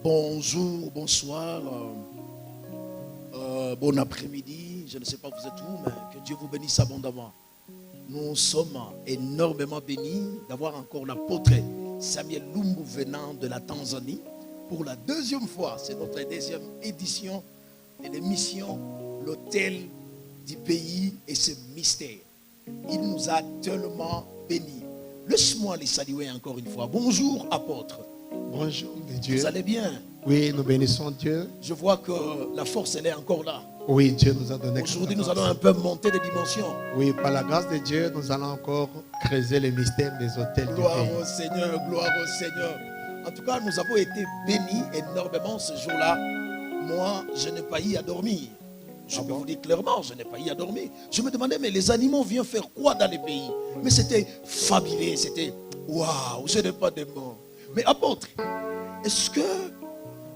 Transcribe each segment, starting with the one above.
Bonjour, bonsoir, bon après-midi. Je ne sais pas vous êtes où, mais que Dieu vous bénisse abondamment. Nous sommes énormément bénis d'avoir encore l'apôtre Samuel Lumbu venant de la Tanzanie pour la deuxième fois. C'est notre deuxième édition de l'émission L'Hôtel du Pays et ce mystère. Il nous a tellement bénis. Laisse-moi les saluer encore une fois. Bonjour apôtre. Bonjour de Dieu. Vous allez bien? Oui, nous bénissons Dieu. Je vois que la force elle est encore là. Oui, Dieu nous a donné. Aujourd'hui, nous allons un peu monter de dimensions. Oui, par la grâce de Dieu, nous allons encore creuser les mystères des hôtels gloire du pays. Au Seigneur, gloire au Seigneur. En tout cas, nous avons été bénis énormément ce jour-là. Moi, je n'ai pas eu à dormir. Je peux vous dire clairement, je n'ai pas eu à dormir. Je me demandais, mais les animaux viennent faire quoi dans les pays? Mais c'était fabuleux, c'était waouh, je n'ai pas de mots. Mais apôtre, est-ce que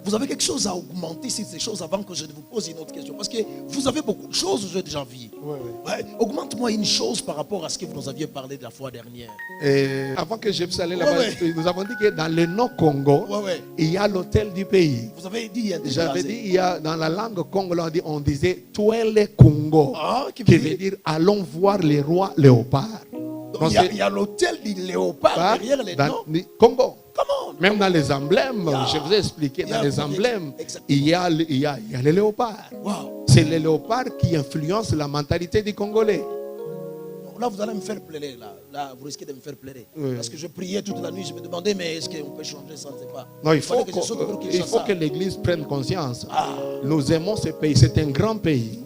vous avez quelque chose à augmenter sur ces choses avant que je ne vous pose une autre question? Parce que vous avez beaucoup de choses, j'ai déjà vu. Oui. Ouais, augmente-moi une chose par rapport à ce que vous nous aviez parlé de la fois dernière. Et avant que je puisse aller là-bas, nous avons dit que dans le Nord-Congo, il y a l'hôtel du pays. Vous avez dit il y a des J'avais dit, il y a, dans la langue congolaise, on disait Touele Congo, qui veut dire allons voir les rois léopards. Donc, il y a l'hôtel du léopard derrière les noms. Congo. Comment? Même dans les emblèmes, je vous ai expliqué, dans les emblèmes, il y a les léopards. Wow. C'est les léopards qui influencent la mentalité des Congolais. Là, vous allez me faire pleurer. Là, vous risquez de me faire pleurer. Oui. Parce que je priais toute la nuit, je me demandais, mais est-ce qu'on peut changer ça? Je ne sais pas. Non, il faut que l'Église prenne conscience. Nous aimons ce pays, c'est un grand pays.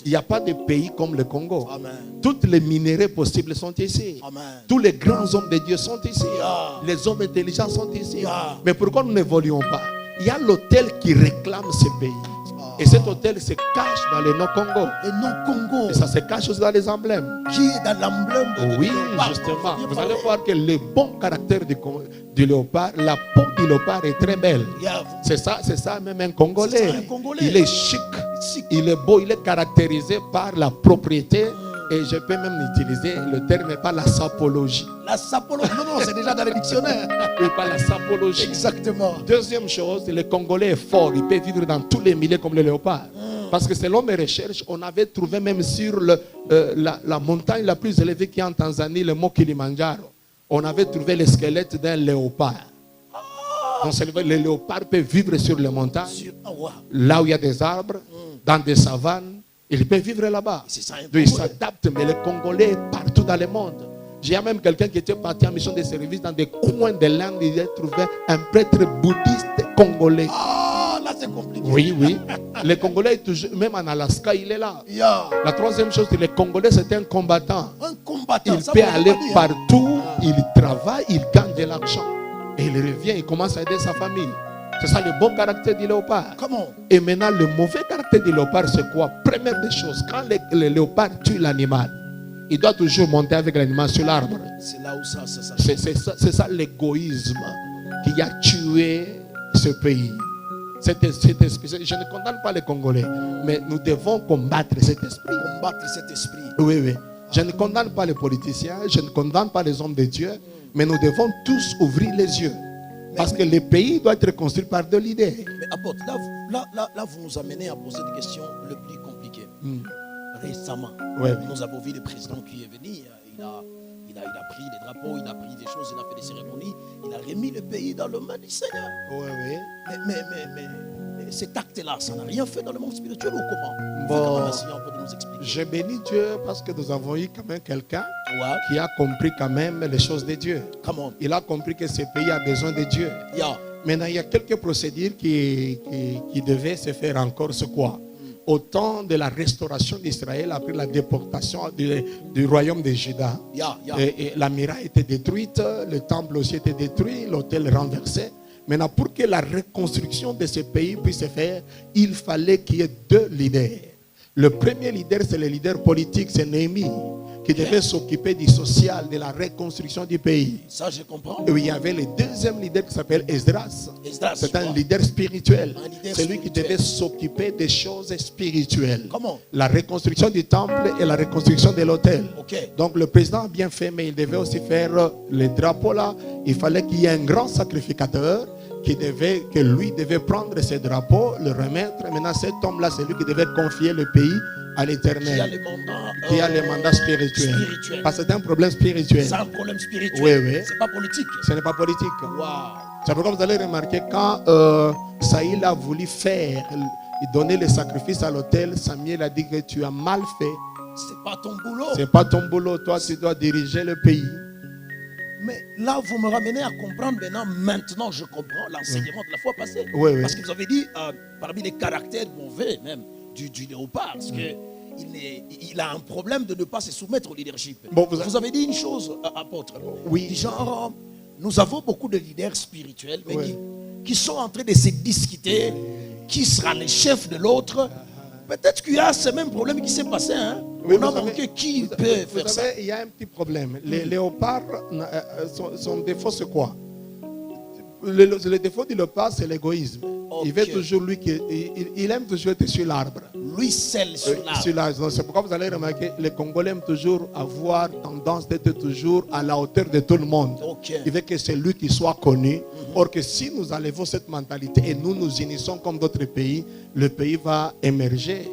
Il n'y a pas de pays comme le Congo. Amen. Toutes les minéraux possibles sont ici. Amen. Tous les grands hommes de Dieu sont ici. Les hommes intelligents sont ici. Mais pourquoi nous n'évoluons pas? Il y a l'hôtel qui réclame ce pays. Et cet hôtel se cache dans le Nord-Congo. Le Nord-Congo. Et ça se cache aussi dans les emblèmes. Qui est dans l'emblème de Oui, léopard. justement. Vous allez voir que le bon caractère du léopard, la peau du léopard est très belle. C'est ça même un Congolais. Il est chic. Il est beau, il est caractérisé par la propriété. Et je peux même utiliser le terme, pas la sapologie. La sapologie, non, c'est déjà dans le dictionnaire. Oui, pas la sapologie. Exactement. Deuxième chose, le Congolais est fort. Il peut vivre dans tous les milieux comme le léopard. Parce que selon mes recherches, on avait trouvé même sur la montagne la plus élevée qui est en Tanzanie, le mont Kilimanjaro. On avait trouvé le squelette d'un léopard. Donc le léopard peut vivre sur les montagnes, là où il y a des arbres, dans des savanes. Il peut vivre là-bas. Donc il s'adapte, mais le Congolais est partout dans le monde. J'ai même quelqu'un qui était parti en mission de service dans des coins de l'Inde. Il a trouvé un prêtre bouddhiste congolais. Ah, là c'est compliqué. Oui. Le Congolais, même en Alaska, il est là. La troisième chose, le Congolais, c'est un combattant. Un combattant. Il peut aller partout, il travaille, il gagne de l'argent. Et il revient, il commence à aider sa famille. C'est ça le bon caractère du léopard. Comment? Et maintenant, le mauvais caractère du léopard, c'est quoi? Première des choses, quand le léopard tue l'animal, il doit toujours monter avec l'animal sur l'arbre. C'est là où ça. C'est ça l'égoïsme qui a tué ce pays. Cet esprit. Je ne condamne pas les Congolais, mais nous devons combattre cet esprit. Combattre cet esprit. Oui. Je ne condamne pas les politiciens, je ne condamne pas les hommes de Dieu, mais nous devons tous ouvrir les yeux. Parce que le pays doit être construit par de l'idée. Mais apôtre, là, vous nous amenez à poser des questions les plus compliquées. Récemment, nous avons vu le président qui est venu. Il a pris des drapeaux, il a pris des choses, il a fait des cérémonies. Il a remis le pays dans le main du Seigneur. Oui. Mais cet acte-là, ça n'a rien fait dans le monde spirituel ou comment? Bon, nous expliquer. je bénis Dieu parce que nous avons eu quand même quelqu'un qui a compris quand même les choses de Dieu. Il a compris que ce pays a besoin de Dieu. Maintenant, il y a quelques procédures qui devaient se faire encore. C'est quoi? Au temps de la restauration d'Israël, après la déportation du royaume de Juda, et la muraille était détruite, le temple aussi était détruit, l'autel renversé. Maintenant, pour que la reconstruction de ce pays puisse se faire, il fallait qu'il y ait deux leaders. Le premier leader, c'est le leader politique, c'est Néhémie, qui devait s'occuper du social, de la reconstruction du pays. Ça, je comprends. Et il y avait le deuxième leader qui s'appelle Esdras. C'est un leader spirituel. C'est lui qui devait s'occuper des choses spirituelles. Comment? La reconstruction du temple et la reconstruction de l'autel. Donc le président a bien fait, mais il devait aussi faire les drapeaux là. Il fallait qu'il y ait un grand sacrificateur que lui devait prendre ses drapeaux, le remettre. Maintenant, cet homme-là, c'est lui qui devait confier le pays à l'Éternel. Qui a les mandats spirituels. Parce que c'est un problème spirituel. C'est un problème spirituel. Oui, oui. C'est pas politique. Ce n'est pas politique. Wow. C'est pourquoi vous allez remarquer quand Saïl a voulu donner le sacrifice à l'autel, Samuel a dit que tu as mal fait. C'est pas ton boulot. C'est pas ton boulot. Toi, tu dois diriger le pays. Mais là, vous me ramenez à comprendre maintenant je comprends l'enseignement de la fois passée. Oui, oui. Parce que vous avez dit, parmi les caractères mauvais même du léopard, parce qu'il a un problème de ne pas se soumettre au leadership. Bon, vous avez dit une chose, apôtre. Oui. Du genre, nous avons beaucoup de leaders spirituels, mais qui sont en train de se discuter qui sera le chef de l'autre. Peut-être qu'il y a ce même problème qui s'est passé. Hein? Oui, on a manqué qui peut faire ça. Il y a un petit problème. Les léopards, son défaut, c'est quoi? Le défaut du léopard, c'est l'égoïsme. Okay. Il veut toujours, il aime toujours être sur l'arbre. Lui seul sur l'arbre. C'est pourquoi vous allez remarquer, les Congolais aiment toujours avoir tendance d'être toujours à la hauteur de tout le monde. Okay. Il veut que c'est lui qui soit connu. Or que si nous enlevons cette mentalité et nous nous unissons comme d'autres pays, le pays va émerger.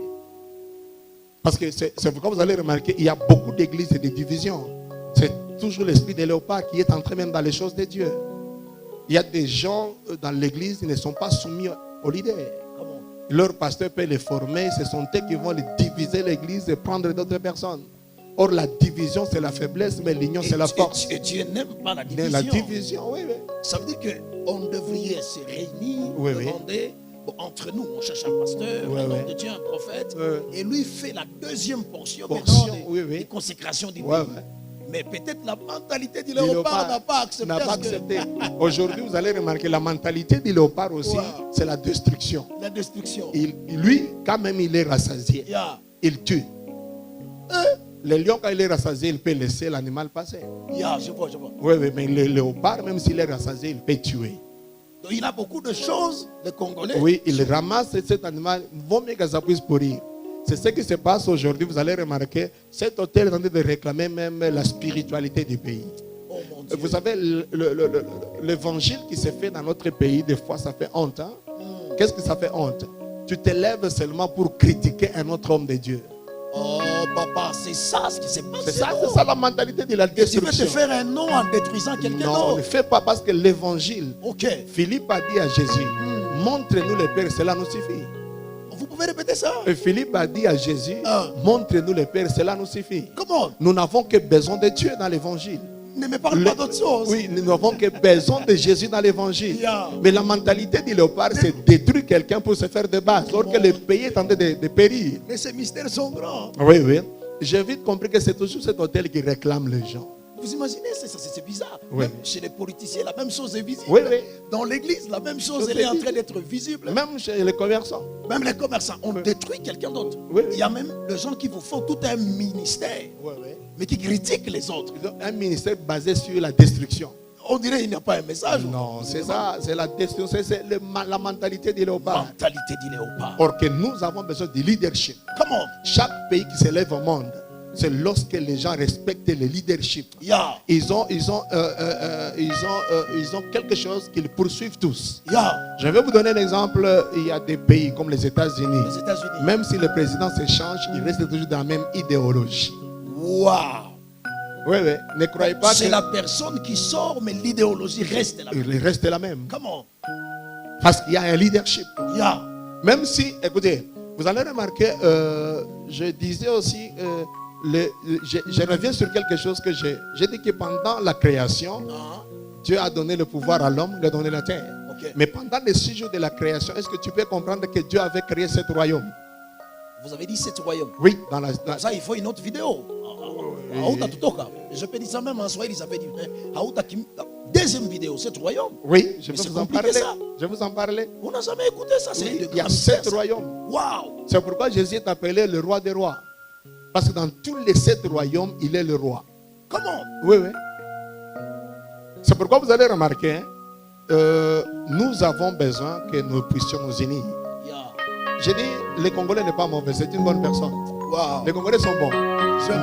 Parce que c'est pourquoi vous allez remarquer, il y a beaucoup d'églises et de divisions. C'est toujours l'esprit des léopards qui est entré même dans les choses de Dieu. Il y a des gens dans l'église qui ne sont pas soumis aux leaders. Leur pasteur peut les former, ce sont eux qui vont diviser l'église et prendre d'autres personnes. Or, la division, c'est la faiblesse, mais l'union, c'est la force. Et Dieu n'aime pas la division. La division, oui, oui. Ça veut dire qu'on devrait se réunir, demander, entre nous, on cherche un pasteur, un homme de Dieu, un prophète, et lui fait la deuxième portion des consécrations divines. Mais peut-être la mentalité du léopard n'a pas accepté. Aujourd'hui, vous allez remarquer, la mentalité du léopard aussi, c'est la destruction. La destruction. Lui, quand même, il est rassasié. Il tue. Le lion, quand il est rassasié, il peut laisser l'animal passer. Je vois. Oui, mais le léopard, même s'il est rassasié, il peut tuer. Donc il a beaucoup de choses, les Congolais. Oui, il ramasse cet animal. Vaut mieux que ça puisse pourrir. C'est ce qui se passe aujourd'hui. Vous allez remarquer, cet hôtel est en train de réclamer même la spiritualité du pays. Oh, mon Dieu. Vous savez, l'évangile qui se fait dans notre pays, des fois, ça fait honte. Hein? Qu'est-ce que ça fait honte? Tu te lèves seulement pour critiquer un autre homme de Dieu. Oh, papa, c'est ça ce qui s'est passé. C'est ça la mentalité de la destruction. Tu veux te faire un nom en détruisant quelqu'un d'autre? Non, ne fais pas parce que l'évangile. Philippe a dit à Jésus, montre-nous le Père, cela nous suffit. Vous pouvez répéter ça? Et Philippe a dit à Jésus, montre-nous le Père, cela nous suffit. Comment? Nous n'avons que besoin de Dieu dans l'évangile. Ne me parle pas d'autre chose. Oui, nous n'avons que besoin de Jésus dans l'évangile. Mais la mentalité du léopard, c'est détruire quelqu'un pour se faire de base. Alors que le pays est en train de périr. Mais ces mystères sont grands. Oui. J'ai vite compris que c'est toujours cet hôtel qui réclame les gens. Vous imaginez, c'est bizarre. Même chez les politiciens, la même chose est visible. Dans l'église, la même chose elle est en train d'être visible. Même chez les commerçants. Même les commerçants. On détruit quelqu'un d'autre. Il y a même des gens qui vous font tout un ministère, mais qui critiquent les autres. Un ministère basé sur la destruction. On dirait qu'il n'y a pas un message. Non, c'est ça, c'est la destruction, c'est la mentalité du léopard. Or que nous avons besoin de leadership. Comment? Chaque pays qui se lève au monde, c'est lorsque les gens respectent le leadership. Ils ont quelque chose qu'ils poursuivent tous. Je vais vous donner un exemple. Il y a des pays comme les États-Unis. Même si le président se change, il reste toujours dans la même idéologie. Waouh! Oui. Ne croyez pas c'est la personne qui sort, mais l'idéologie reste la même. Il reste la même. Comment? Parce qu'il y a un leadership. Même si, écoutez, vous allez remarquer, je disais aussi, je reviens sur quelque chose que j'ai dit que pendant la création, Dieu a donné le pouvoir à l'homme, il a donné la terre. Mais pendant les 6 jours de la création, est-ce que tu peux comprendre que Dieu avait créé 7 royaumes? Vous avez dit 7 royaumes? Oui. Ça, il faut une autre vidéo. Je peux dire ça même en Swahili, ça veut dire. Deuxième vidéo, 7 royaumes. Oui, je vais vous en parler. Je vais vous en parler. On n'a jamais écouté ça. Il y a 7 royaumes. Waouh! C'est pourquoi Jésus est appelé le roi des rois. Parce que dans tous les 7 royaumes, il est le roi. Comment? Oui. C'est pourquoi vous allez remarquer, nous avons besoin que nous puissions nous unir. J'ai dit, les Congolais n'est pas mauvais, c'est une bonne personne. Wow. Les Congolais sont bons.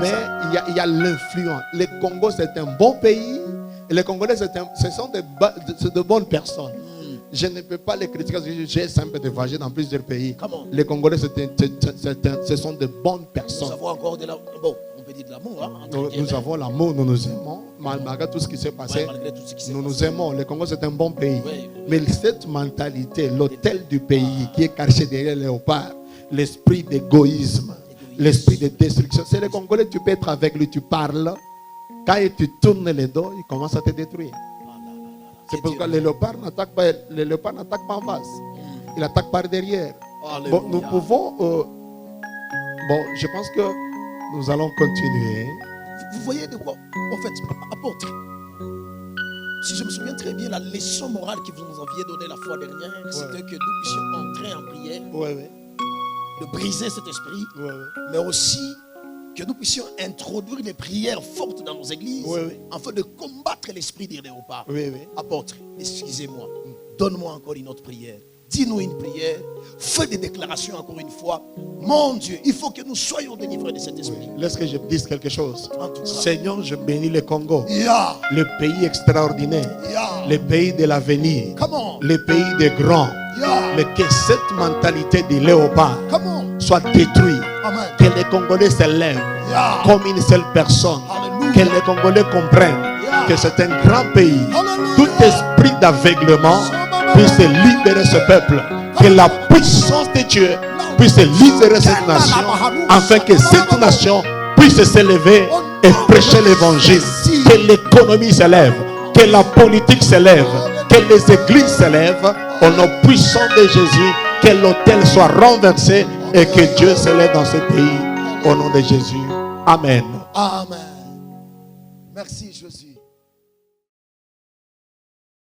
Mais il y a l'influence. Le Congo, c'est un bon pays. Et les Congolais, ce sont de bonnes personnes. Je ne peux pas les critiquer parce que j'ai simple de voyager dans plusieurs pays. Les Congolais, ce sont de bonnes personnes. Nous avons encore de l'amour. Bon, on peut dire de l'amour. Hein, nous avons l'amour, nous nous aimons. Malgré tout ce qui s'est passé, nous nous aimons. Le Congo, c'est un bon pays. Oui. Mais cette mentalité, l'hôtel du pays qui est caché derrière les léopards, l'esprit d'égoïsme, l'esprit de destruction. C'est le Congolais, tu peux être avec lui, tu parles. Quand tu tournes les dos, il commence à te détruire. C'est pourquoi les léopards n'attaquent pas en face. Ils attaquent par derrière. Bon, nous pouvons... bon, je pense que nous allons continuer. Vous voyez de quoi? En fait, apôtre, si je me souviens très bien, la leçon morale que vous nous aviez donnée la fois dernière, c'était que nous puissions entrer en prière, de briser cet esprit, mais aussi que nous puissions introduire des prières fortes dans nos églises, afin de combattre l'esprit des léopards. Apôtre, excusez-moi, donne-moi encore une autre prière. Dis-nous une prière, fais des déclarations encore une fois. Mon Dieu, il faut que nous soyons délivrés de cet esprit. Laisse que je dise quelque chose. En Seigneur, je bénis le Congo, le pays extraordinaire, le pays de l'avenir, le pays des grands. Mais que cette mentalité de léopard soit détruite. Amen. Que les Congolais se lèvent comme une seule personne. Alléluia. Que les Congolais comprennent que c'est un grand pays. Alléluia. Tout esprit d'aveuglement puisse libérer ce peuple. Que la puissance de Dieu puisse libérer cette nation, afin que cette nation puisse s'élever et prêcher l'évangile. Que l'économie s'élève, que la politique s'élève, que les églises s'élèvent au nom puissant de Jésus. Que l'autel soit renversé et que Dieu s'élève dans ce pays au nom de Jésus. Amen. Amen. Merci Jésus.